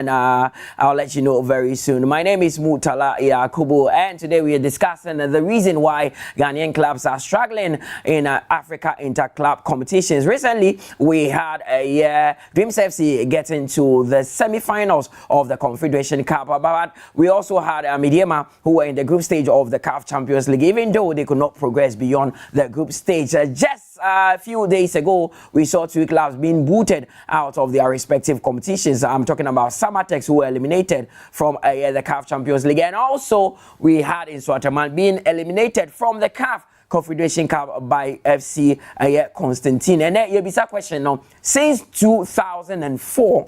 and I'll let you know very soon. My name is Mutala Yakubu, and today we are discussing the reason why Ghanaian clubs are struggling in Africa inter-club competitions. Recently, we had Dreams FC get into the semi-finals of the Confederation Cup, but we also had Midiema, who were in the group stage of the CAF Champions League, even though they could not progress beyond the group stage. Just a few days ago, we saw two clubs being booted out of their respective competitions. I'm talking about Samatex, who were eliminated from the CAF Champions League, and also we had in Swaterman being eliminated from the CAF Confederation Cup by FC Constantine. And then you be a question now, since 2004.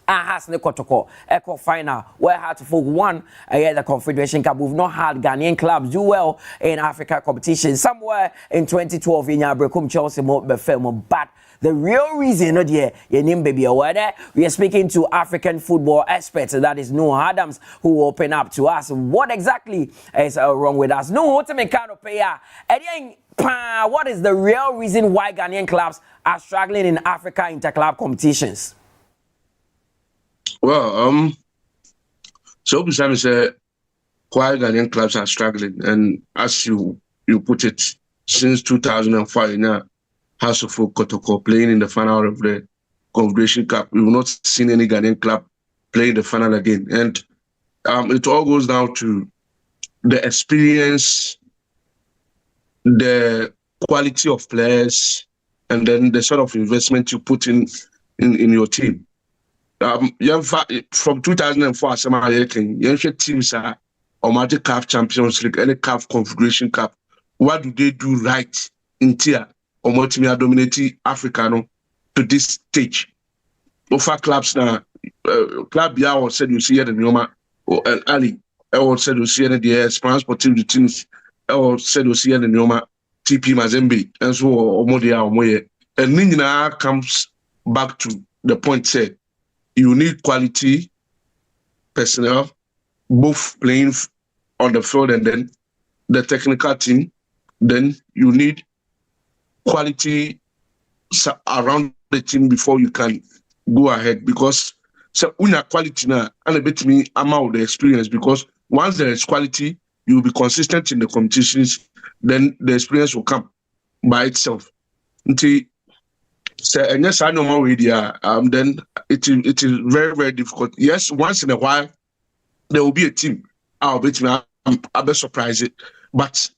Has the Kotoko Echo final where Hartford won the Confederation Cup. We've not had Ghanaian clubs do well in Africa competition. Somewhere in 2012 in Yabrekum Chelsea but the real reason, your name baby, we are speaking to African football experts, that is Noah Adams, who will open up to us what exactly is wrong with us. No, what is the real reason why Ghanaian clubs are struggling in Africa inter-club competitions? Well, so Busami said why Ghanaian clubs are struggling, and as you put it, since 2005, in House of Folk Kotoko playing in the final of the Confederation Cup, we've not seen any Ghanaian club play in the final again, and it all goes down to the experience, the quality of players, and then the sort of investment you put in your team. From 2004, some teams are on the CAF Champions League, any CAF Confederation Cup. What do they do right in tier or multimedia dominating Africa to this stage? Offer clubs now, club Yao said you see the Nioma or Ali, or said you see the Esperance Sportive teams, or said you see the Nioma TP Mazembe, and so or Modia or Moye. And Nina comes back to the point said. You need quality personnel, both playing on the field and then the technical team. Then you need quality around the team before you can go ahead. Because so when you quality now, and a bit me, I'm out the experience. Because once there is quality, you will be consistent in the competitions. Then the experience will come by itself. So, and yes, I know more with then it is very, very difficult. Yes, once in a while, there will be a team. I'll be surprised it. But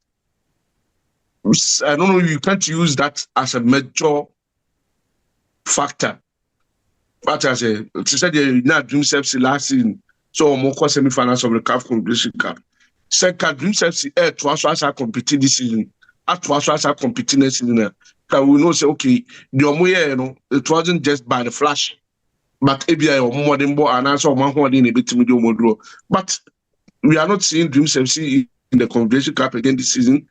I don't know, you can't use that as a major factor. But as she said, you not Dreams FC last season, so more semi-finals of the CAF Confederation Cup. Second, Dreams FC to us are competing this season. To us are competing next season. Can we know say okay, it wasn't just by the flash, but ABI or more than more and answer one more than a bit more. But we are not seeing Dreams FC in the Confederation Cup again this season,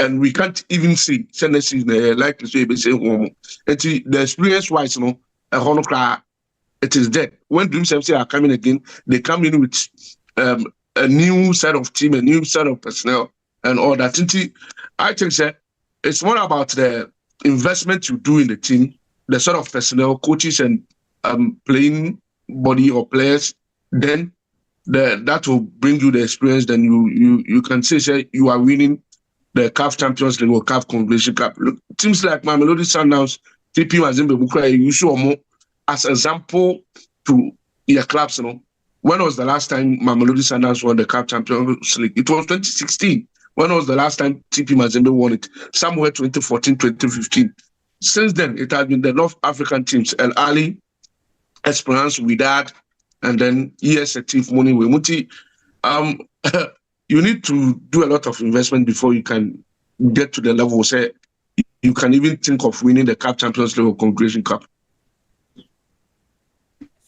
and we can't even see next season like to say home. And the experience wise, it is dead. When Dreams FC are coming again, they come in with a new set of team, a new set of personnel, and all that. I think it's more about the investment you do in the team, the sort of personnel, coaches, and playing body or players. Then that will bring you the experience. Then you can say you are winning the CAF Champions League or CAF Confederation Cup. Look, teams like Mamelodi Sundowns, TP Mazembe Bukhari, you show more as example to your clubs. When was the last time Mamelodi Sundowns won the CAF Champions League? It was 2016. When was the last time TP Mazembe won it? Somewhere 2014, 2015. Since then, it has been the North African teams, El Ali, Esperance, Wydad, and then ES Money Wemuti. You need to do a lot of investment before you can get to the level say you can even think of winning the CAF Champions League or Confederation Cup.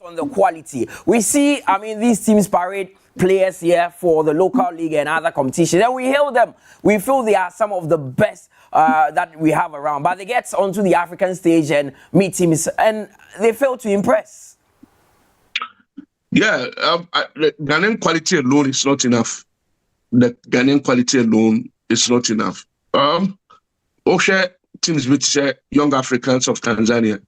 On the quality, we see, these teams parade players here for the local league and other competitions, and we hail them. We feel they are some of the best that we have around, but they get onto the African stage and meet teams and they fail to impress. Yeah, the Ghanaian quality alone is not enough. The Ghanaian quality alone is not enough. Osha teams with young Africans of Tanzania,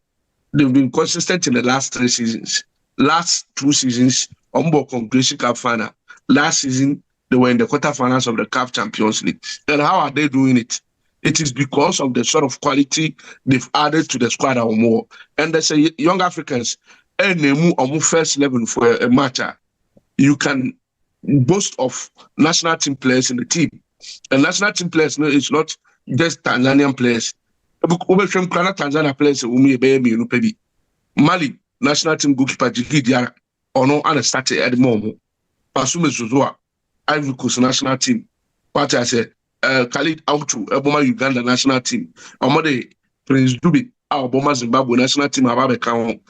they've been consistent in the last 3 seasons. last 2 seasons, Ombo Confederation Cup final. Last season, they were in the quarterfinals of the CAF Champions League. And how are they doing it? It is because of the sort of quality they've added to the squad or more. And they say young Africans, and they move on first level for a match. You can boast of national team players in the team. And national team players is not just Tanzanian players. Tanzania players Mali national team goalkeeper Jiki Diarra ono and started at the moment. Pasume Zuzua, Ivory Coast national team. What I say, Khalid Autu, Eboma Uganda national team. Amade Prince Dubi, Oboma Zimbabwe national team. Ababe Kaon.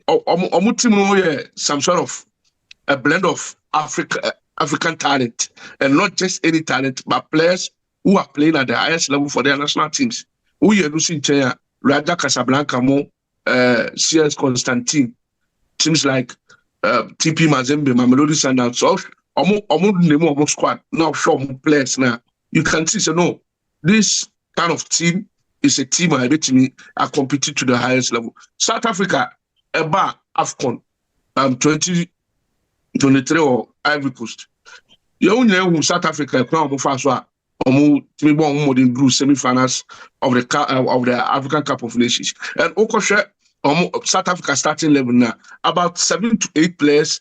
Omu team some sort of a blend of African talent, and not just any talent, but players who are playing at the highest level for their national teams. We are losing Chenya, Raja Casablanca, CS Constantine, teams like TP Mazembe, Mamelodi Sundowns. So, almost squad now from players now. You can see, so no, this kind of team is a team I bet me are competing to the highest level. South Africa, Eba AFCON, 2023 or Ivory Coast. You only know South Africa, semi-finals of the African Cup of Nations. And Okoshe, South Africa starting level now, about 7 to 8 players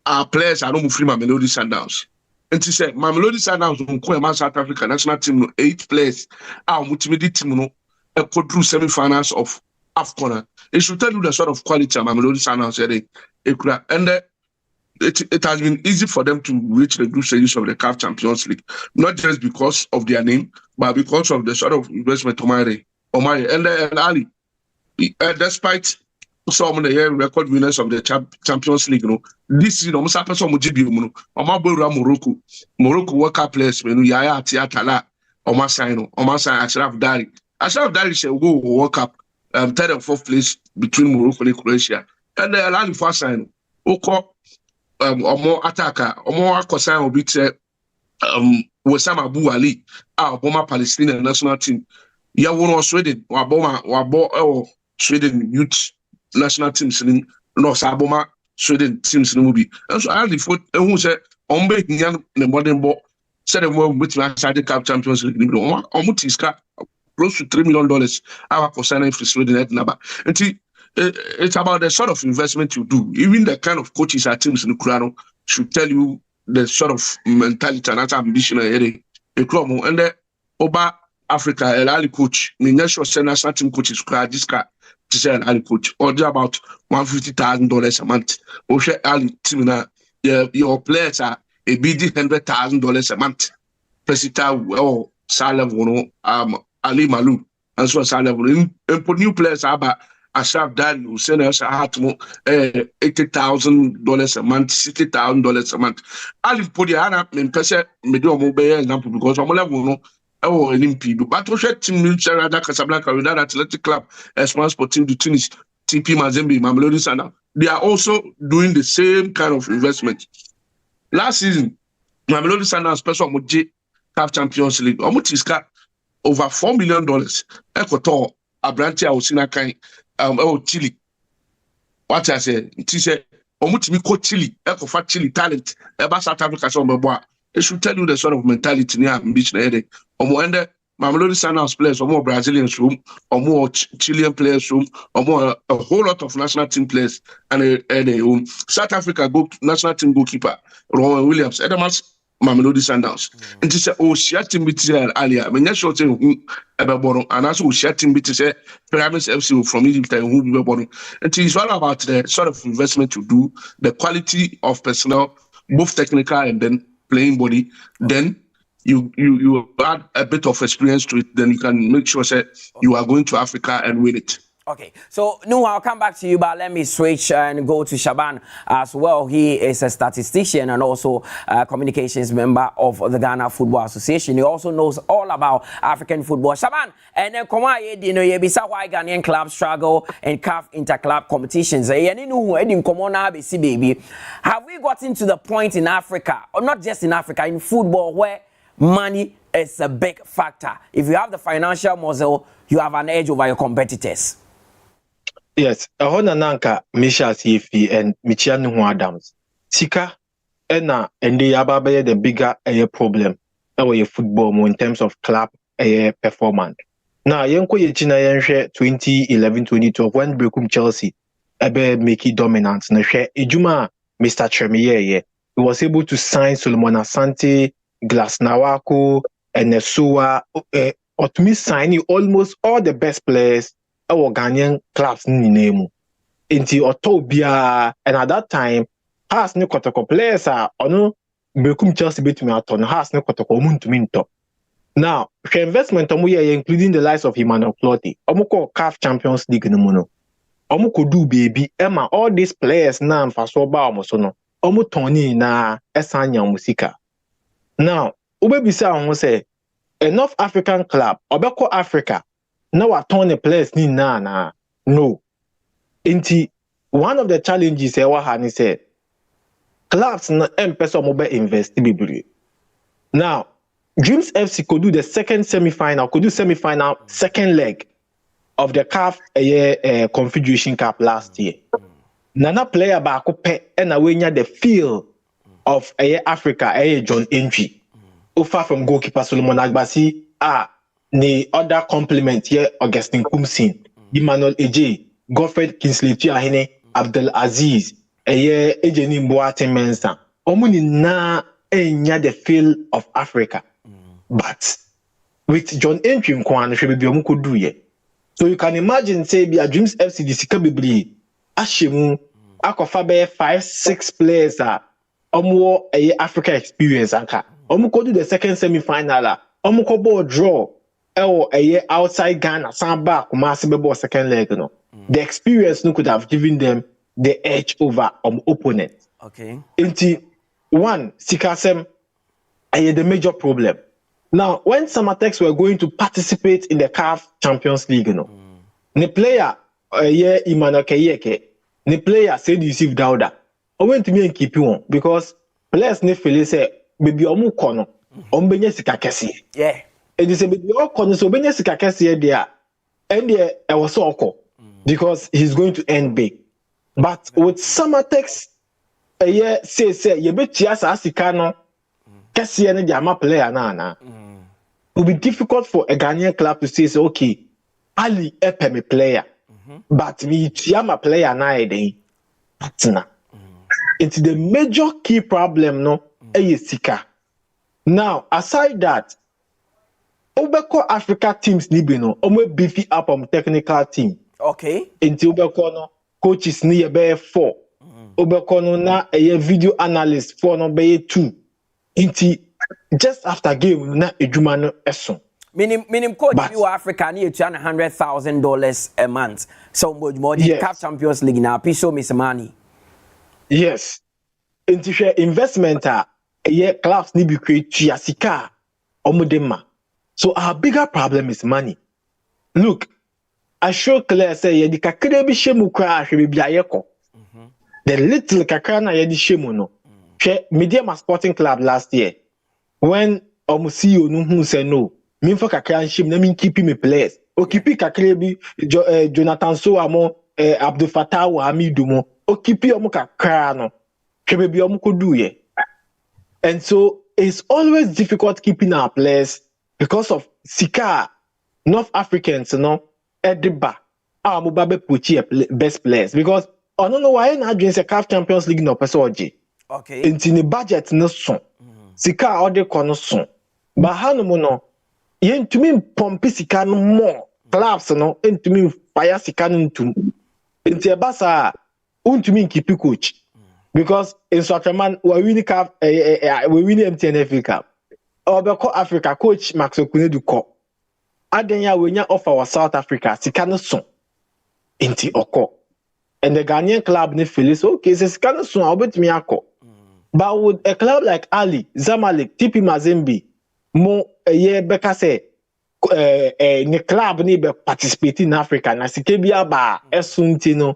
are not free Mamelodi Sundowns. And she said, Mamelodi Sundowns, South Africa national team, 8 players are multimedia team, go through semi-finals of AFCON. It should tell you the sort of quality of Mamelodi Sundowns. And it has been easy for them to reach the group stages of the CAF Champions League, not just because of their name, but because of the sort of investment Omari and Ali. Despite some of the record winners of the Champions League, this is almost happened some Morocco World Cup players, Yaya Tiatala, Omasai Ashraf Dari shall go World Cup, 3rd and 4th place between Morocco and Croatia. And the Ali Fasan, Oko. Omo attacker, Omo Akosan will be Wesam Abu Ali, our Boma Palestinian national team. Ya won Sweden, Wabo Sweden youth national teams in North Aboma, Sweden teams in the movie. And so I had the foot who said, Ombe Nyan, the modern ball, said a word with my side Cup Champions League. Omutiska, close to $3 million. Our Kosan for Sweden at Naba. And it's about the sort of investment you do. Even the kind of coaches our teams in the Kurano should tell you the sort of mentality and ambition and the Oba Africa, a rally coach, the national national team coaches, this guy, to say an rally coach, or about $150,000 a month. Or rally team, your players are a BD $100,000 a month. Pesita or Saleh, Ali Malou, and so Saleh. And put new players about Ashraf Dari who send us $80,000 a month, $60,000 a month. Ali Podiana, in person, Medio Mobile example because I'm level or an impede. But we had Team Rada Casablanca with that athletic club as transport team to Tunis, TP Mazembe, Mamelodi Sundowns. They are also doing the same kind of investment. Last season, Mamelodi Sundowns special Moji CAF Champions League, Omutiska over $4 million. Ekoto Abrantia Osinakai. Chile. What I say, teacher, Omutimi Chile, Ecofa Chile talent, about South Africa, so it should tell you the sort of mentality near ambition. Or more under Mamelodi Sundowns players, or more Brazilians room, or more Chilean players room, or more a whole lot of national team players and South Africa national team goalkeeper, Rowan Williams, Edamas. Mamelodi Sundowns. And to say, oh, share team bit earlier. I mean, that's what saying about Bono, and also share team bit say Pyramids FC from Egypt and who be Bono. And it's all about the sort of investment you do, the quality of personnel, both technical and then playing body. Then you add a bit of experience to it, then you can make sure that you are going to Africa and win it. Okay, so no, I'll come back to you, but let me switch and go to Shaban as well. He is a statistician and also a communications member of the Ghana Football Association. He also knows all about African football. Shaban, and then come on, you know, you bisa why Ghanaian clubs struggle in CAF interclub competitions. Baby, have we gotten to the point in Africa, or not just in Africa, in football, where money is a big factor? If you have the financial muscle, you have an edge over your competitors. Yes, ehona nanka Misha CFP and Michianu Adams. Sika ena and the ababe the bigger problem our football mo in terms of club performance. Now yenko yechina yenhwe 2011-2012 when Brekum Chelsea ebe make it dominant na hwe ejuma Mr. Tremere he was able to sign Solomon Asante, Glasnawako, and Nesua to me signing almost all the best players our Ghanaian clubs ni name into Otobia, and at that time has no kotoko players are ono Brekum Chelsea betumi aton has no kotoko muntumi nto. Now the investment omo ye including the likes of Emmanuel Clottey omo call CAF Champions League no mono omo ko do baby Emma all these players na mfaso ba omo so no omo toni na esanya musika. Now ubebisa omo say enough African club obeko Africa now I turn the players ni na no. Inti one of the challenges ewa hani said clubs na empesa omo be invest bibiri. Now Dreams FC could do the second semi-final, second leg of the CAF Confederation Cup last year. Nana player back and away the feel of Africa, John Entry. Offer from goalkeeper Solomon Agbasi, the other complement here, Augustine Kumsin, Emmanuel Eje, Godfred Kingsley Tiahine, Abdel Aziz, Ejeni Mboate Mensah. Omuni na the feel of Africa. But with John Entry Nkwan, could do ye. So you can imagine, say, be a Dreams FC the Sikabibli, Ashimu, Akofabe 5-6 players are more a Africa experience. Anka, could do the second semi-final, could draw, or a year outside Ghana, Samba, Kumasi second leg. No, the experience no could have given them the edge over opponent. Okay. Into one, Sikasem, the major problem. Now, when Samatex were going to participate in the CAF Champions League, the player, Emmanuel Keyeke, the player said Yusuf Dauda, I went to me and keep you on because players ne feel say, baby, omu kono, ombenye sikakesi. Yeah. And they say, baby, kono, so benye sikakesi there, and there, I was so because he's going to end big. But with Samatex, say, you bet Chiasa Asikano, Kessian Jama player na. It will be difficult for a Ghanaian club to say, okay, Ali Epe me player, but me Chiama player na ede. It's the major key problem no Sika. Now, aside that, Obeko Africa teams ni no, omo beefy up on technical team. Okay. Into Obeko no coaches ni be 4. Obeko no na video analyst 4 no be 2. Into just after game na ejuma no eso. Minim coach you Africa near $100,000 a month. So more yes. CAF Champions League now piso miss money. Yes. Into share investment clubs need be create chiasika omodema. So our bigger problem is money. Look, I show clear say the kakre bi shemu kra ahwe bi ayeko. The little kakra na yedi shemu no. Share Medium Sporting Club last year. When CEO no who say no, me for kakra shim na me keep me players. O keep kakra bi Jonathan Soamo, Abdul Fattah Hamidu mo. O keep omo kakra no. Shebe bi omo ko do ye. And so it's always difficult keeping our players because of Sika North Africans, Ediba, Mubabe Puchi best players because I don't know why not doing a CAF Champions League no person. Okay. Into the budget no son. Sika all the corner son. But no yen to me pompi sika no more clubs no into me fire sika no to into basa to me keep coach because in Swatraman we winning cup we winning MTN Cup or Africa coach Max Okunedu ko adenya we nya offer our South Africa sika no son into oko and the Ghanaian club ne feel is okay sika no son obetimi akọ. But with a club like Ali, Zamalek, TP Mazembe, mo ye beka say the club ni be participate in Africa na sikebia ba esunti no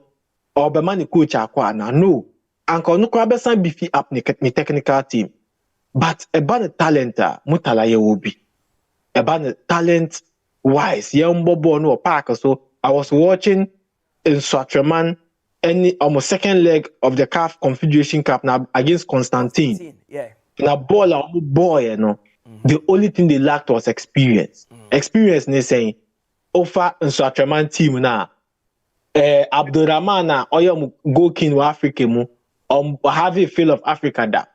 or be man coach akwa na no anko no kwa be san beefy up ni technical team but a ban talent mutala ye obi a ban talent wise ye mbobo no park so I was watching in Swatraman any almost second leg of the CAF Confederation Cup now against Constantine. Yeah. Now boy, you know. The only thing they lacked was experience. Experience, they saying, offer in Swatraman team now. Abdurrahman na oyam go king wa Africa mu have a feel of Africa da.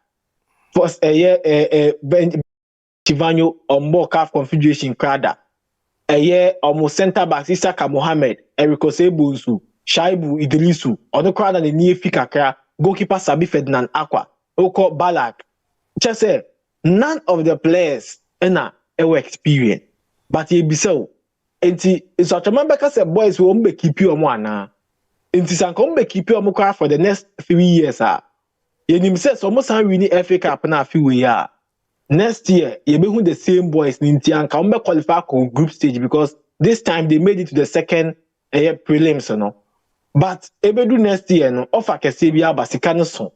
First Chivanyo CAF Confederation crada. Center back Isaka Mohammed, Eriko Sebunsu, Shaibu Idrisu, ono crada the near Fikakra, goalkeeper Sabi Ferdinand Aqua, Oko Balak. Just say none of the players ever experience. But ye be so. Enti so Chamambeka say boys will be keep you on na. Enti sankom be keep you on for the next 3 years Ye nim say so mo san win FA Cup na fi we next year ye be who the same boys ninti anka be qualify for group stage because this time they made it to the second prelims no. But ebedu next year no offer kese bia basika no so.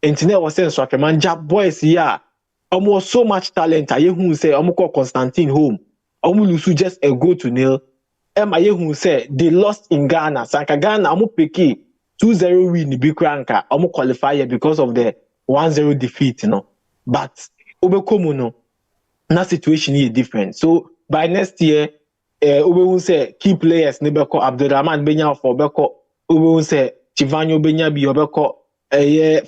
Enti na was say so Chamanja boys almost so much talent ye who say call Constantine home. Lose just a goal to nil. Ye who say they lost in Ghana. Sanka Ghana peki 2-0 win the big ranker. Qualify because of the 1-0 defeat, you know. But Obekomo no, na situation is different. So by next year, Obe say key players nebeko Abdurrahman Benya for Beko, Obe say Chivanyo Benya bi Obeko,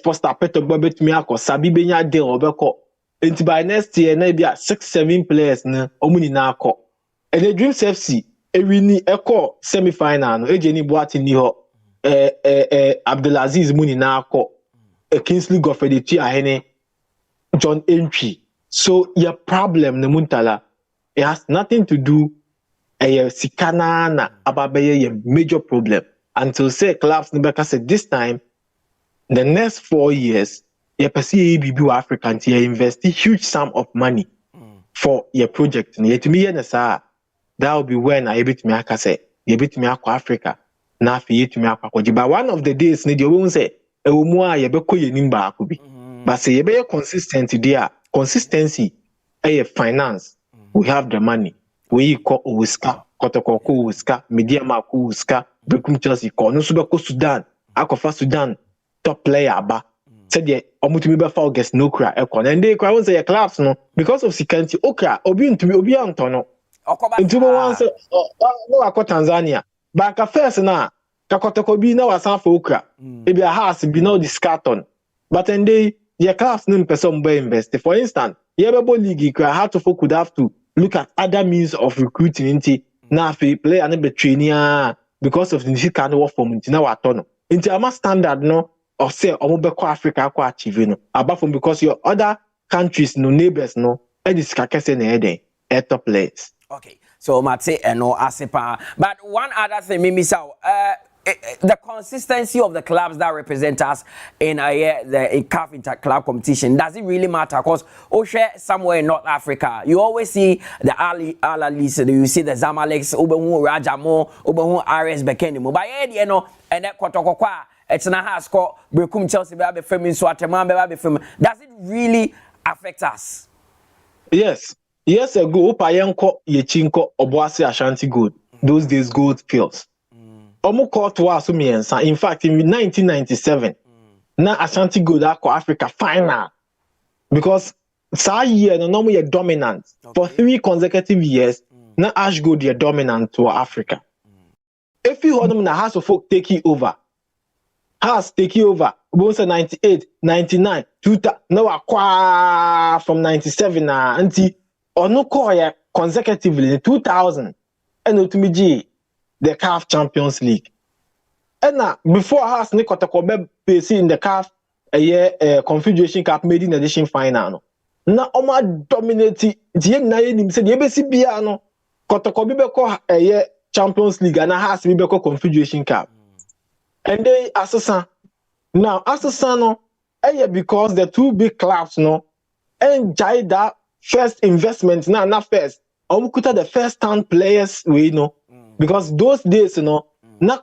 Foster Peto Bobet Miako, Sabi Benya de Obeko. And by next year, maybe 6-7 players na omuni na ako. And the Dreams FC, ni eko semi-final no, Ejeni Boati ni ho, Abdulaziz muni na ako, Kingsley Godfrey Ahene, John Entry. So your problem, Muntala, it has nothing to do sikana na ababeye a major problem. Until say clubs Nibeka said this time, the next 4 years, you perceive BBU African to invest a huge sum of money for your project. Yet me that will be when I bit me say, you bit me Africa. Now for you to me but one of the days, you won't say, you be nimba akubi. But say you be consistent there. Consistency, finance. We have the money. We call Uska, Kotoko Uska, Media Maku Uska, Bekum Chelsea, Konusubako Sudan, Akofa Sudan, top player ba. Said ye omutumi be fa guest no kra ekon and they cry won say clubs no because of security okra obi ntumi obi antono ntumi wan say no akọ Tanzania ba ka first na ka kotoko bi na wasan fa okra e bi a house bi na discarton but and they your clubs no person be invest for instance ye be league kra how to folk could have to look at other means of recruiting into na fi player na be training because of the kind of work for muntina wa tono into ama standard no or say omobeko Africa ko achieve no apart from because your other countries no neighbors no e dis kakese na eden top players. Okay, so Mate no asepa but one other thing me sao the consistency of the clubs that represent us in the CAF inter-club competition, does it really matter? Because share somewhere in North Africa, you always see the Al-Ahlis, you see the Zamaleks, Ubehu Rajamo, Ubehu RS Bekenimo. But you know, and that Kotokokwa, it's not how score Brekum Chelsea be filming so Ateman be filming. Does it really affect us? Yes. Years ago, Payanko, Yechinko, Obuasi Ashanti Gold. Those days gold fields. In fact, in 1997, na Ashanti Gold Africa final. Because that year, no normally are dominant. For 3 consecutive years, na Ash Gold are dominant to Africa. If you hold them, na House of Folk take it over. Has take it over. Both 98, 99, 2000, now from 97 until no call consecutively in 2000 and ultimately the CAF Champions League. And now before has Nikotakobe PC in the CAF Confederation Cup maiden edition final. Now Oma dominated the name said Yebesi Biano Kotakobe beko Champions League and has Bibeko Confederation Cup. And they assassin. Now assassin because the 2 big clubs no enjoy that first investment now not first. Omukuta the first time players we know because those days not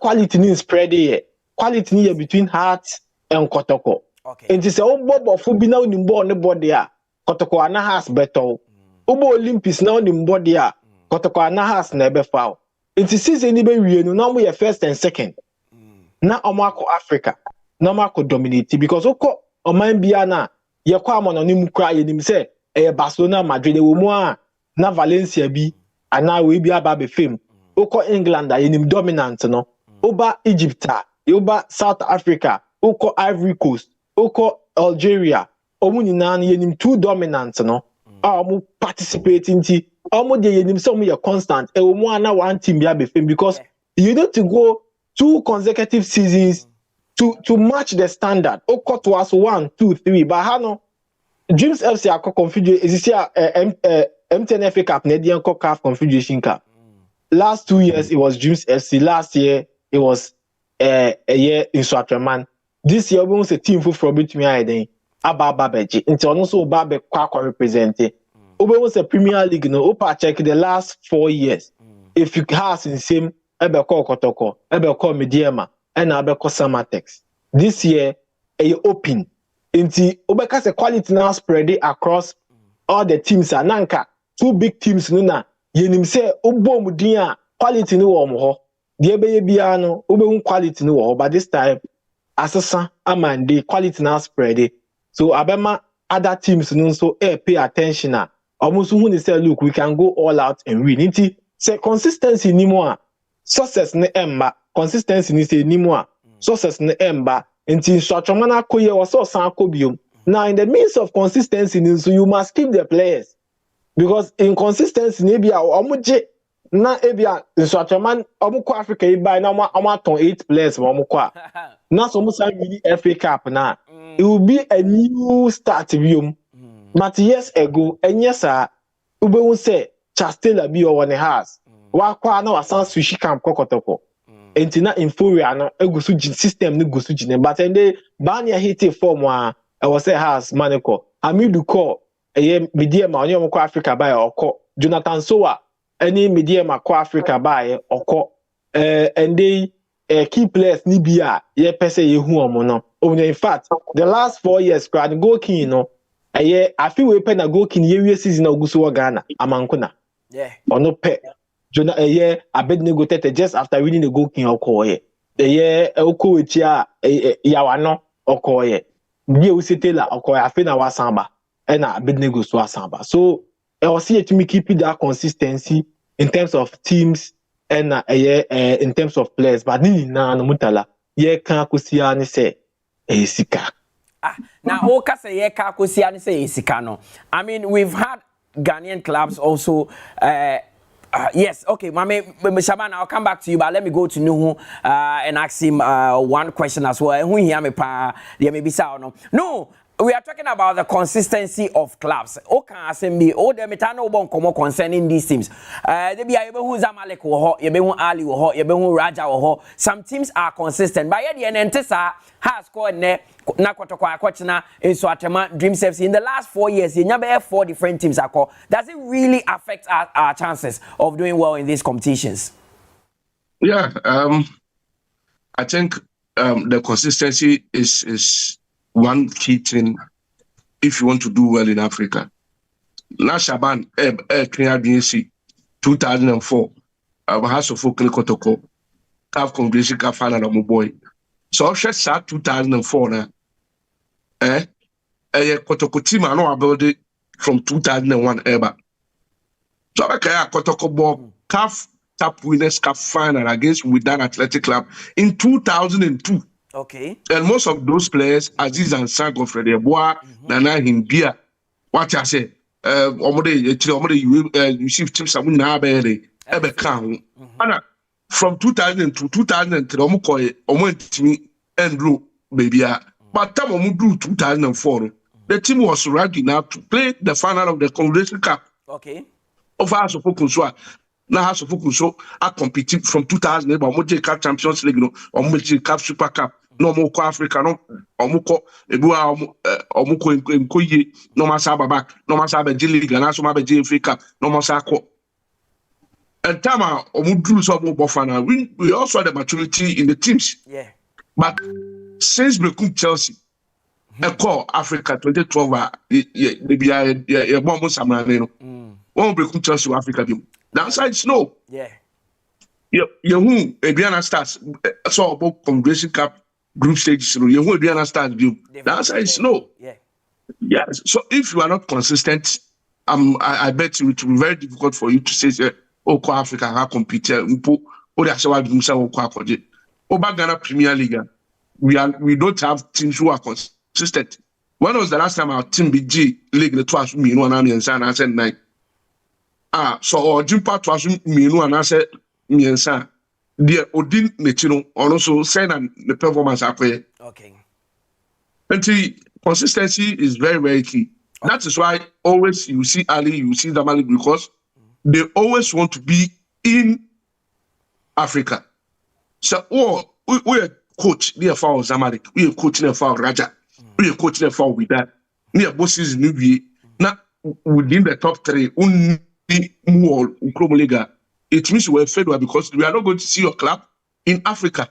quality need spread here. Quality need between Hearts and Kotoko. Okay. And it's a bob of food now in board there. Kotoko ana has better. Ubo Olympics now in body Kotoko ana has never foul. It's season anyway we now we are first and second. na omako Africa na omako dominate because oko oman bia na ye kwa amononim kra ye nim say Barcelona Madrid wo mu a na Valencia bi ana we bi aba be fam oko England ye nim dominant no oba Egypt oba South Africa oko Ivory Coast oko Algeria omu nyina ye nim too dominant no omu participate nti omu de ye nim say omu ye constant e wo mu ana one team bi aba fam because you need to go 2 consecutive seasons to match the standard. Oko to us 1, 2, 3. But how Dreams FC are configured. Is this MTN FA Cup? Nedian CAF Confederation Cup. Last 2 years it was Dreams FC. Last year it was a year in Swatraman. This year we want a team from between me Ababa Beji. Until also Babe Kwakwa represented. We want a Premier League. No, Opa check the last 4 years. If you have in same ebe call Kotoko, ebe call Mediema, and ebe call Samatex. This year, open. Inti obeka se quality now spread it across all the teams. Nanka 2 big teams nuna. Yenim se obo mudia quality ni wo mo ho. Die be bia no obe quality ni wo ho. But this time, asasa amande quality now spread it. So abema other teams no so pay attention na. Almost who they say look we can go all out and win. Inti say consistency ni mo a. Success ne emba consistency ni say ni mo a success ne emba nti Swatromana koye waso san kobium. Now in the midst of consistency so you must keep the players because inconsistency ne bia omuje na ebia Swatroman omukọ Africa ibai na omaton 8 players omukọ na so musa win FA Cup na it will be a new start biom but years ago enyesa ube say Chastela bi o one has wakwa na wasan switch camp kokotoko entina inferior no egusu system no gusu jine but ende bania hit form a was say has maniko amidu call media ma onye omko Africa by oko Jonathan Sowa any media ma ko Africa by oko ende key players ni bia ye pese ye hu omo no in fact the last 4 years crowd go king no afi we pe na go king ye wie season na ogusu wa Ghana amankuna ono pe Jonah Abednego Tete just after winning the goal king okoye. Oko etia yawano okoye. Bi usitela okoye afina wasamba. Na Abednego so wasamba. So I was here to me keep that consistency in terms of teams and in terms of players. But ni na no mutala ye kan akusia ni say sika. Now oka say ye kan akusia ni say sika no. I mean we've had Ghanaian clubs also yes, okay, Shaban, I'll come back to you, but let me go to Nuhu and ask him one question as well. Who hear me pa? There may be sound. No, we are talking about the consistency of clubs. Okay, assembly. Oh, the metano bon komo concerning these teams. They be able who Zamalek wo, you be who Ali wo, you be who Raja wo. Some teams are consistent. But yet the Entesa has scored ne na kwatokwa kwachina in Swatrama Dreams FC in the last 4 years. You never 4 different teams are called. Does it really affect our chances of doing well in these competitions? Yeah, I think the consistency is one key thing if you want to do well in Africa. Last Shaban, 2004, House of Folk Kotoko, CAF Congregation CAF final of my boy. So just 2004 now. Kotoko team I know about it from 2001 ever. So I Kotoko ball CAF Cup Winners Cup final against Widan Athletic Club in 2002. Okay. And most of those players, Aziz and Sango Freddy Bois, Nana Himbia, what I say, you see Tim Samun Nabe, Ebe Kang. From 2000 to 2003, went to me and Blue, baby. But time Omudu 2004, the team was ready now to play the final of the Confederation Cup. Okay. Of House of Fokuswa. Now House of Fokuso are competing from 2000, but Moje Cup Champions League, or Moje Cup Super Cup. No more Africa, no Omuko, Ebua Omuko Nkoye, no Masaba back, no Masaba J League, and also Maba JFA Cup, no Masako. And Tama Omudu Sobo Bofana, we also had the maturity in the teams. Yeah. But since we come Chelsea, a call Africa 2012, maybe a bomb Samarano. One become Chelsea Africa. The answer is no. Yeah. Who Adriana Stars saw about Confederation Cup group stages. You who Adriana Stars do. The answer is no. Yeah. Yes. So if you are not consistent, I bet you it will be very difficult for you to say, "Oh, Africa can compete." Ghana Premier League, we don't have teams who are consistent. When was the last time our team BG League the twice me no and I said 9? So or Jimpa twice me no and I said miensa. The Odin Netino also send and the performance akwe. Okay. And consistency is very, very key. Okay. That is why always you see Ali, you see Damali, because they always want to be in Africa. So we are coach near for Zamalek, we are coach near for Raja, we are coach near for with that. Near bosses new now within the top 3 only more Liga. It means we're fed because we are not going to see your club in Africa.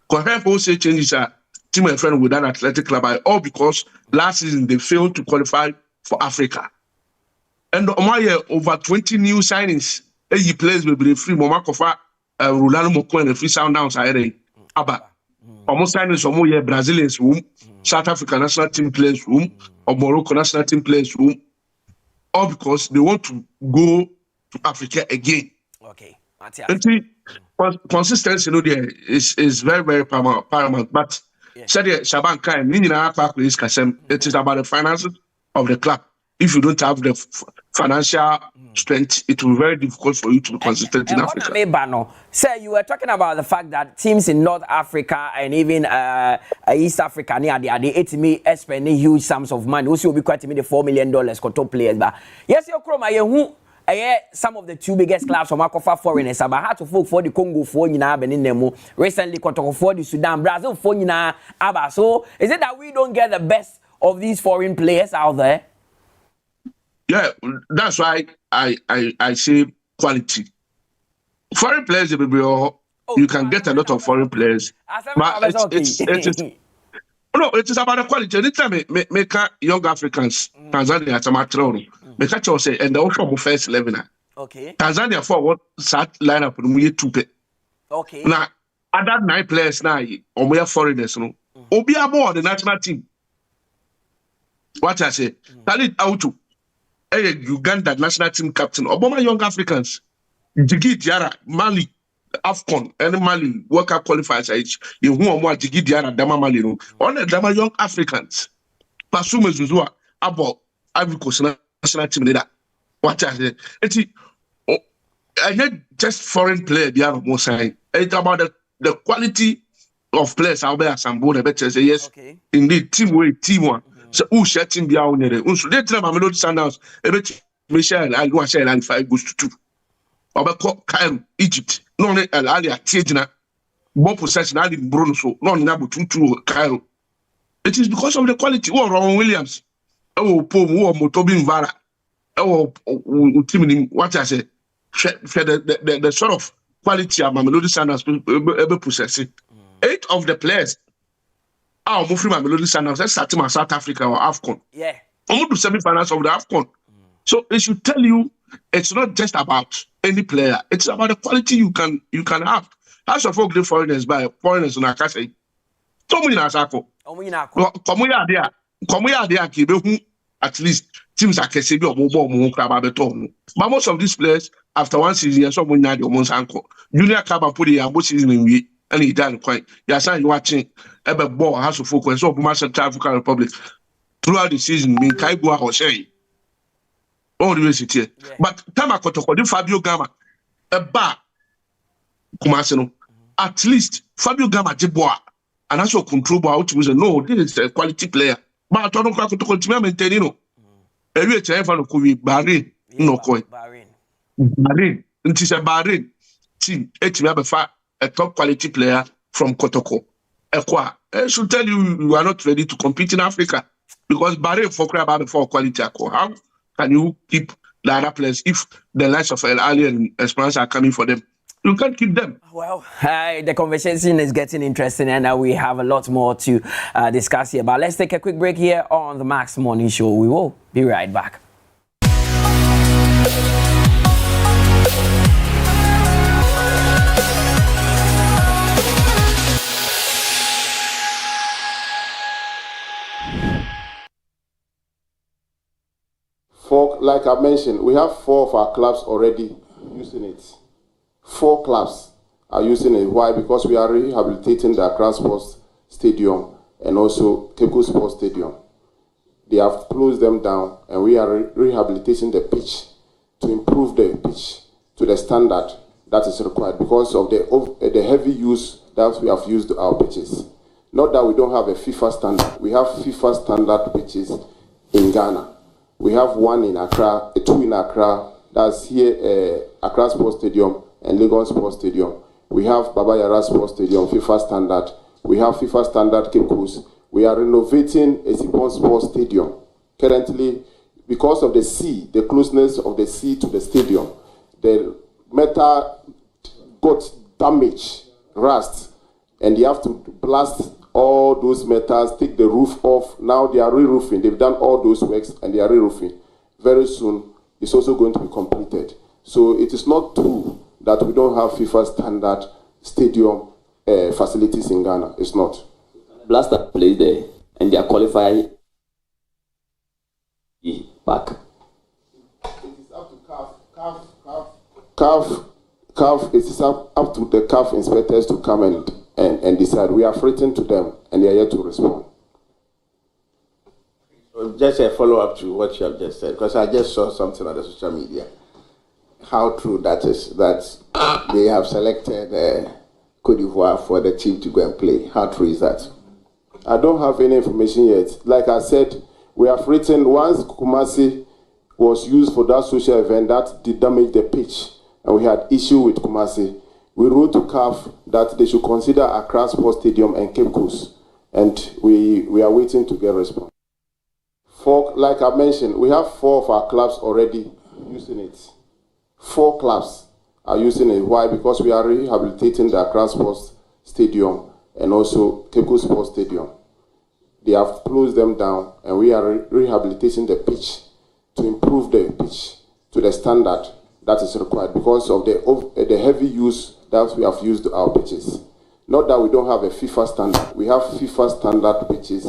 Because wholesale changes are team and friend with an athletic club, all because last season they failed to qualify for Africa. And over 20 new signings. He plays will be free. Mama Kofa, Rolando Moko and the free sound downs are Abba. Almost signings some more Brazilians room, South African national team players room, or Morocco national team players room. All because they want to go to Africa again. Okay. And see, consistency there is very, very paramount. But said Shaban Kai, it is about the finances of the club. If you don't have the financial strength, it will be very difficult for you to be consistent in Africa. Sir, you were talking about the fact that teams in North Africa and even East Africa, they spending huge sums of money. Also, will be quite the $4 million for top players. But yes, your Chroma, who some of the 2 biggest clubs from Akofa foreigners, but had to vote for the Congo for Benin, recently for the Sudan, Brazil for Abba. So is it that we don't get the best of these foreign players out there? Yeah, that's why I say quality. Foreign players, you can get a lot of foreign players, but it is about the quality. Anytime make young Africans, Tanzania, Tamatron, make a say, and the also first 11. Okay. Tanzania for what start lineup we 2 pay. Okay. Now, other 9 players now, or we are foreigners, no. Obi aboard the national team. What I say, tell it out to. Uganda national team captain, Obama young Africans, Jigi Diarra, Mali, AFCON, and Mali, World Cup qualifiers, you who are Jigi Diarra, Dama Mali, on the Dama young Africans, Pasume Zuzua, about Ivory Coast national team leader. What I say, I had just foreign player, they are more saying. It's about the quality of players out there, some board, I bet you say yes, okay. Indeed, team one. So who share team be out there? So they tell my Melody Sundowns, Michel, I go share and 5 goes to 2. About Cairo, Egypt, no Ali Tiejina, more possession, Ali Bruno, so no Nabu 2 Cairo. It is because of the quality. Oh, Ron Williams, oh, Paul, oh, Motobin Vara, oh, Timmy, what I say, the sort of quality of my Melody Sundowns ever possessing. 8 of the players. I'm moving my Melody Sundowns. Let's start in South Africa or AFCON. Yeah. I'm going to semi-finals of the AFCON. So it should tell you it's not just about any player. It's about the quality you can have. As of folk the foreigners by foreigners on Akase. Come in Asako. Come here, at least teams are Kesebi or Mobo. But most of these players, after 1 season, someone had your month's ankle. Junior Kaba put the both season in week. And he done quite. Yes, you watching every ball has to focus on Central African Republic throughout the season. Me kai go or say all the way here. But Tamakotoko, Fabio Gama, a bar Kumasino. At least Fabio Gama Jeboa and also control out to no, this is a quality player. But I don't know to continue maintaining. Every time for the Bahrain, no koi. Bahrain, it is a Bahrain team. A top quality player from Kotoko. I should tell you are not ready to compete in Africa because Bahrain for quality. How can you keep the other players if the likes of El Ali and Esperance are coming for them? You can't keep them. Well, the conversation is getting interesting and we have a lot more to discuss here. But let's take a quick break here on the Max Morning Show. We will be right back. Like I mentioned, we have 4 of our clubs already using it. 4 clubs are using it. Why? Because we are rehabilitating the Accra Sports Stadium and also Cape Coast Sports Stadium. They have closed them down, and we are rehabilitating the pitch to improve the pitch to the standard that is required because of the heavy use that we have used our pitches. Not that we don't have a FIFA standard. We have FIFA standard pitches in Ghana. We have 1 in Accra, 2 in Accra, that's here, Accra Sports Stadium and Lagos Sports Stadium. We have Baba Yara Sports Stadium, FIFA standard. We have FIFA standard Cape Coast. We are renovating a Sports Stadium. Currently, because of the sea, the closeness of the sea to the stadium, the metal got damaged, rust, and they have to blast all those metals, take the roof off. Now they are re-roofing. They've done all those works and they are re-roofing. Very soon, it's also going to be completed. So it is not true that we don't have FIFA standard stadium facilities in Ghana. It's not. Blaster plays there and they are qualified back. It is up to CAF. It is up to the CAF inspectors to come and decide. We have written to them and they are yet to respond. So just a follow-up to what you have just said, because I just saw something on the social media. How true that is, that they have selected Côte d'Ivoire for the team to go and play. How true is that? I don't have any information yet. Like I said, we have written once Kumasi was used for that social event that did damage the pitch and we had issue with Kumasi. We wrote to CAF that they should consider Accra Sports Stadium and Cape Coast, and we are waiting to get a response. Like I mentioned, we have 4 of our clubs already using it. 4 clubs are using it. Why? Because we are rehabilitating the Accra Sports Stadium and also Cape Coast Sports Stadium. They have closed them down, and we are rehabilitating the pitch to improve the pitch to the standard that is required because of the heavy use that we have used our pitches. Not that we don't have a FIFA standard. We have FIFA standard pitches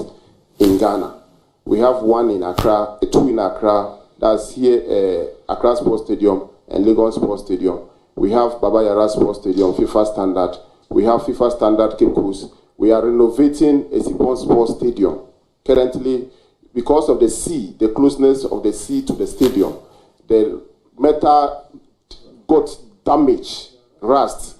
in Ghana. We have 1 in Accra, 2 in Accra, that's here, Accra Sports Stadium and Lagos Sports Stadium. We have Baba Yara Sports Stadium, FIFA standard. We have FIFA standard Cape Coast. We are renovating a Sports Stadium. Currently, because of the sea, the closeness of the sea to the stadium, the metal got damaged, rust,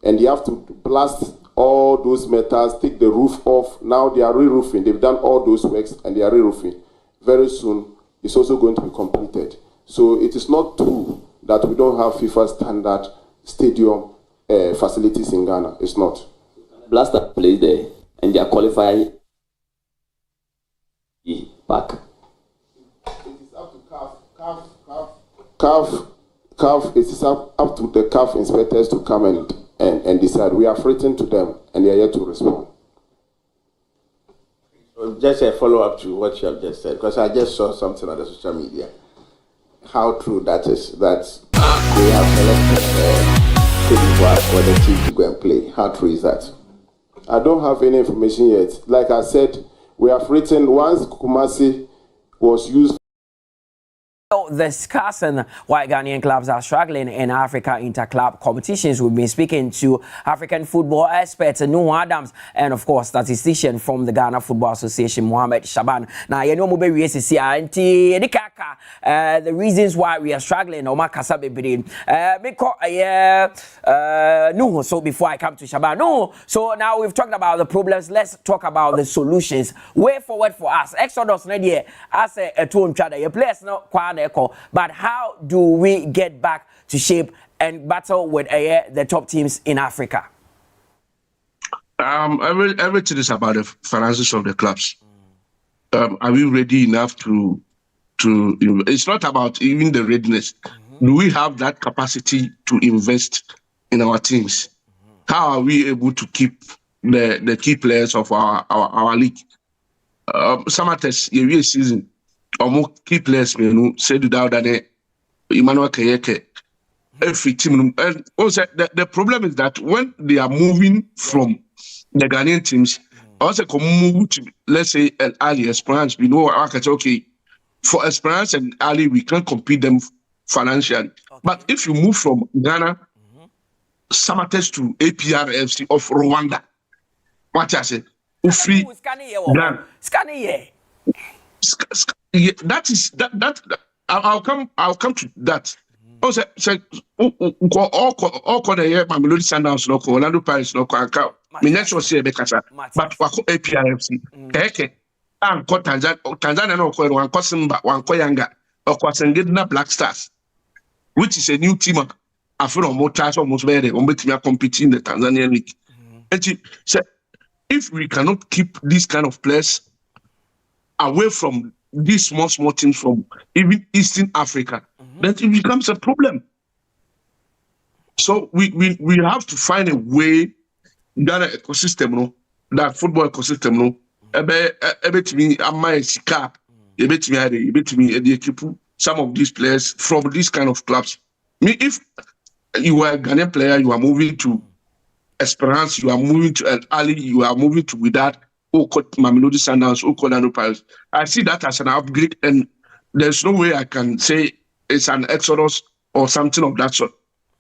and they have to blast all those metals, take the roof off. Now they are re-roofing. They've done all those works and they are re-roofing. Very soon, it's also going to be completed. So it is not true that we don't have FIFA standard stadium facilities in Ghana. It's not. Blaster plays there and they are qualified back. It is up to CAF. It is up to the CAF inspectors to come and decide. We have written to them and they are yet to respond. So just a follow-up to what you have just said, because I just saw something on the social media. How true that is, that they have selected Côte d'Ivoire for the team to go and play. How true is that? I don't have any information yet. Like I said, we have written once Kumasi was used. Discussing why Ghanaian clubs are struggling in Africa inter-club competitions. We've been speaking to African football experts Nuhu Adams and of course statistician from the Ghana Football Association Mohamed Shaban. Now you know the reasons why we are struggling. So before I come to Shaban, so now we've talked about the problems. Let's talk about the solutions. Way forward for us. Exodus as a two players no but how do we get back to shape and battle with the top teams in Africa? Everything is about the finances of the clubs. Are we ready enough to it's not about even the readiness. Do we have that capacity to invest in our teams? How are we able to keep the key players of our league? Some at this season, almost key players, said without that Emmanuel Kayeke. Every team, and also the problem is that when they are moving from the Ghanaian teams, also come move to, let's say, an early Esperance, we know okay, for Esperance and Ali, we can't compete them financially. Okay. But if you move from Ghana, Samatex to APRFC of Rwanda, what I say, free Ghana. That is that. I'll come to that. Also, all the year, Mamelodi Sundowns local, Orlando Pirates local. Me next was here because, but wako APRFC. Keke, anko Tanzania no ko wanko Simba, wanko Yanga, oko Sengedna Black Stars, which is a new team. I feel almost better. Competing in the Tanzanian league. And so, if we cannot keep this kind of players away from these small teams from even Eastern Africa, then it becomes a problem. So we have to find a way that ecosystem, no, that football ecosystem, no, some of these players from these kind of clubs. If you are a Ghanaian player, you are moving to Esperance, you are moving to El Ali, you are moving to Wydad, Mamelodi Sundowns, Orlando Pirates. I see that as an upgrade, and there's no way I can say it's an exodus or something of that sort.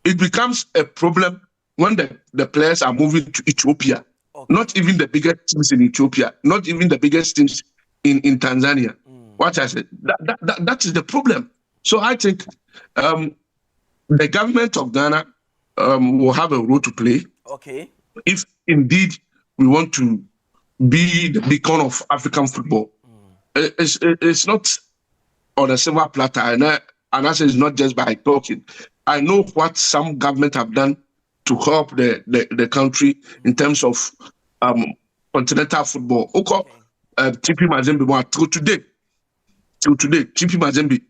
It becomes a problem when the players are moving to Ethiopia. Okay. Not even the biggest teams in Ethiopia, not even the biggest teams in Tanzania. What I said, that is the problem. So I think the government of Ghana will have a role to play. Okay. If indeed we want to be the beacon of African football, it's not on a silver platter, and I say it's not just by talking. I know what some government have done to help the country in terms of continental football. Okay. TP Mazembe till today, TP Mazembe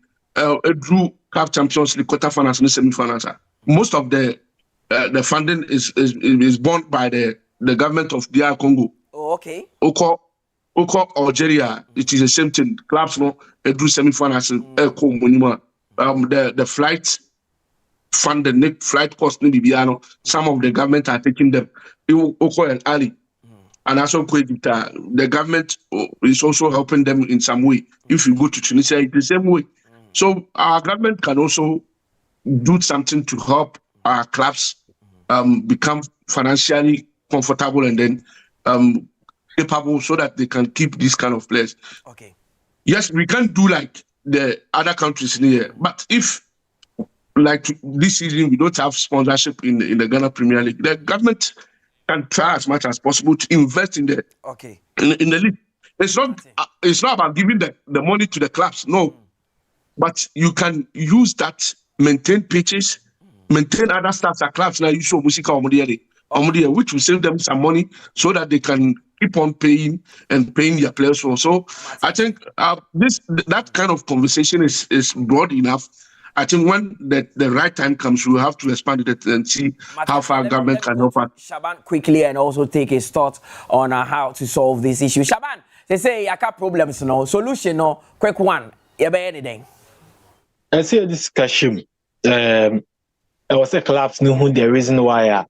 drew CAF Champions League quarterfinals and semi-finals. Most of the funding is borne by the government of DR Congo. Oh, okay. Oko Algeria, it is the same thing. Clubs no drew semi-finals. The flight fund, the flight cost, some of the government are taking them. Oko and Ali. And also, the government is also helping them in some way. If you go to Tunisia, it's the same way. So our government can also do something to help our clubs become financially comfortable and then capable so that they can keep this kind of players. Okay. Yes, we can't do like the other countries in here, but if like this season we don't have sponsorship in the Ghana Premier League, the government can try as much as possible to invest in the in the league. It's not about giving the money to the clubs, no. But you can use that, maintain pitches, maintain other stuff at clubs like you show Musika which will save them some money so that they can keep on paying their players for. So I think that kind of conversation is broad enough. I think when the right time comes, we have to expand it and see how far government can help us. Shaban quickly and also take his thoughts on how to solve this issue. Shaban, they say you got problems, no solution, no quick one. You be anything. I see a discussion. I was a collapse no the reason why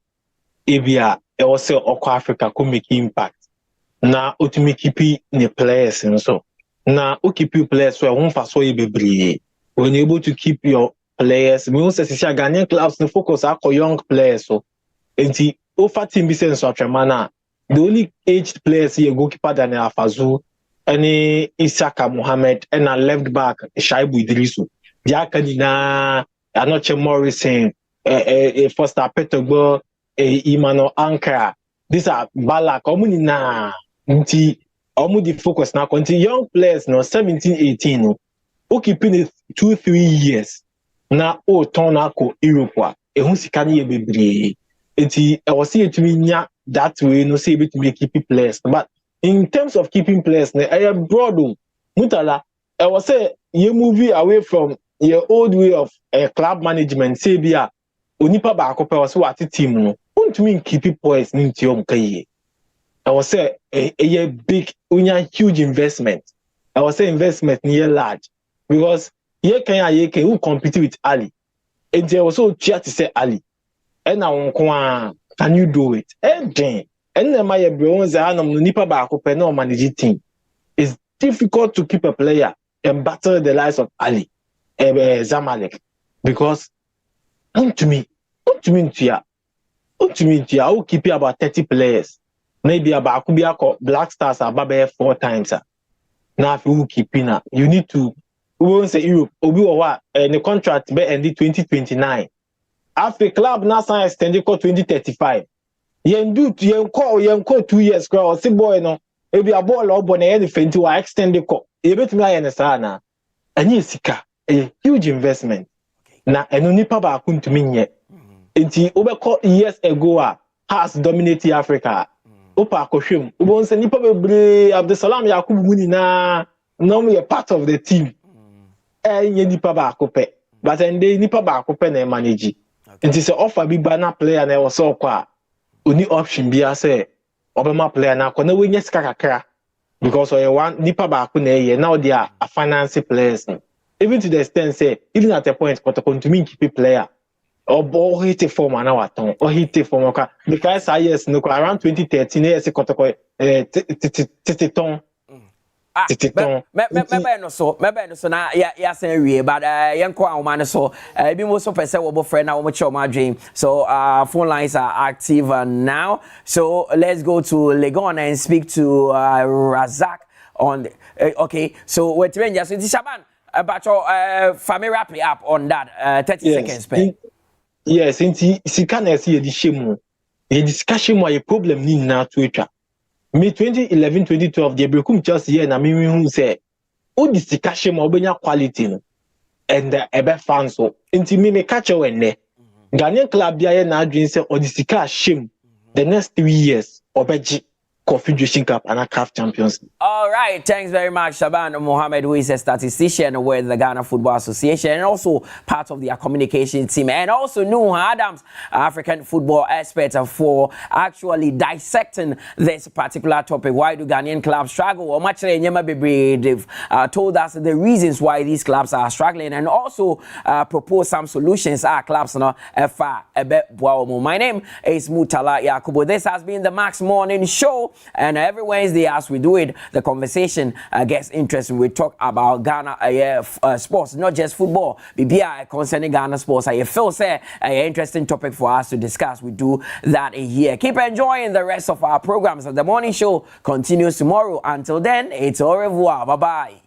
Abia I was say Oko Africa could make impact. Now ultimately keep the players and so. Now keep you players so I won't pass away be when you're able to keep your players, we also see Ghanaian clubs no focus on young players. So and the offer team be saying so the only aged players here goalkeeper than Afazu, any Isaka Mohammed and a left back Shaibu Idrisu. Diakadina, Anoche Morrison, Foster Petogbo, Imano Ankara. These are Balak, Omunina, Omudi focus now. Continue young players, no 17, 18, who keeping it 2-3 years. Now, turn out Europe, Hunsikani Bibri. I was saying to me that way, no say to make keep players. But in terms of keeping players, I am broad. Mutala, I was saying you move away from your old way of club management. Say, Bia, Unipa Bakopa was what team no. Won't mean keeping players into your career. I was saying a big, huge investment. I was saying investment near large because here can who compete with Ali, and they also try to say Ali. And now, can you do it? And then my bros are no nipa baako pe no manage team. It's difficult to keep a player. battle the likes of Ali, Zamalek, because to me, I will keep you about 30 players. Maybe about could be Black Stars are 4 times. Now if you keep in, you need to. We won't say Europe. The contract be ended 2029. After club now sign extended 2035. You call 2 years. Or say boy no. If you are ball or born anything to extend the call. You bet me I sana. And yes, a huge investment. Now and only papa couldn't mean yet. Until over years ago has dominated Africa. Opa Koshim. We won't say Nipa Abdesalam Yakub Munina. Now we are part of the team. Nipa Bakope. But then they Nipa Bakope and manage. It is an offer big banner player and I was so quiet. Only option be I say Obama player now can win yes kakaka. Because I want Nipa Bakune now they are a financial players. Even to the extent say, even at a point, but to continue keep player. Or ball hit form an hour ton or hit form okay because I yes no around 2013 years kotoko titon me so na ya san wie but yenko a woman so bi mo so pese wo bo friend na wo cho ma dream so phone lines are active now so let's go to Legon and speak to Razak on okay so we're train just Shaban about your family wrap up on that 30 seconds spare. Yes, inti sika na esi edi shemu. E discussion mo a problem ni na to etwa. Me 2011-2012 the brekum just here na me hu say o discussion mo obenya quality no. And ebe fans so. Inti me catch we ne. Ghanaian club bia na adwin say o disika shame the next 3 years obeji Confederation Cup and a CAF Champions League. All right, thanks very much, Shaban Mohammed, who is a statistician with the Ghana Football Association and also part of their communication team, and also Nuhu Adams, African football expert, for actually dissecting this particular topic. Why do Ghanaian clubs struggle? Or much they've told us the reasons why these clubs are struggling, and also propose some solutions. Our clubs now my name is Mutala Yakubu. This has been the Max Morning Show. And every Wednesday, as we do it, the conversation gets interesting. We talk about Ghana sports, not just football. BBI concerning Ghana sports. I feel say an interesting topic for us to discuss. We do that here. Keep enjoying the rest of our programs. The morning show continues tomorrow. Until then, it's au revoir. Bye bye.